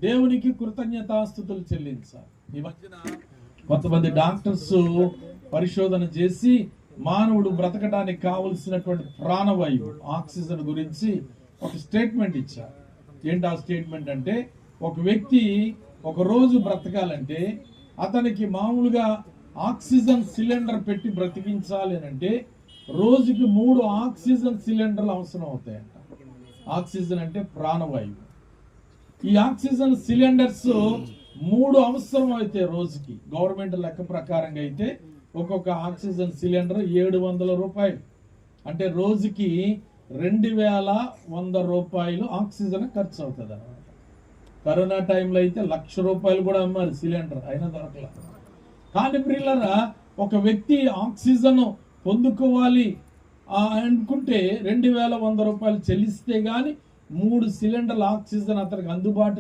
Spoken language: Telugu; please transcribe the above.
దేవునికి కృతజ్ఞతాస్తుతులు చెల్లించాలి. ఈ మధ్యన కొంతమంది డాక్టర్స్ పరిశోధన చేసి మానవుడు బ్రతకడానికి కావలసినటువంటి ప్రాణవాయువు ఆక్సిజన్ గురించి ఒక స్టేట్మెంట్ ఇచ్చారు. ఏంటి ఆ స్టేట్మెంట్ అంటే, ఒక వ్యక్తి ఒక రోజు బ్రతకాలంటే అతనికి మామూలుగా ఆక్సిజన్ సిలిండర్ పెట్టి బ్రతికించాలి అంటే రోజుకి 3 ఆక్సిజన్ సిలిండర్లు అవసరం అవుతాయంట. ఆక్సిజన్ అంటే ప్రాణవాయువు. ఈ ఆక్సిజన్ సిలిండర్స్ 3 అవసరం అయితే రోజుకి గవర్నమెంట్ లెక్క ప్రకారంగా అయితే ఒక్కొక్క ఆక్సిజన్ సిలిండర్ 700 రూపాయలు, అంటే రోజుకి 2100 రూపాయలు ఆక్సిజన్ ఖర్చు అవుతుంది అన్నమాట. కరోనా టైంలో అయితే 1,00,000 రూపాయలు కూడా అమ్మారు సిలిండర్, అయినా దొరకల. కానీ ప్రియులారా, ఒక వ్యక్తి ఆక్సిజన్ పొందుకోవాలి అనుకుంటే 2100 రూపాయలు చెల్లిస్తే గాని 3 సిలిండర్ల ఆక్సిజన్ అతనికి అందుబాటులో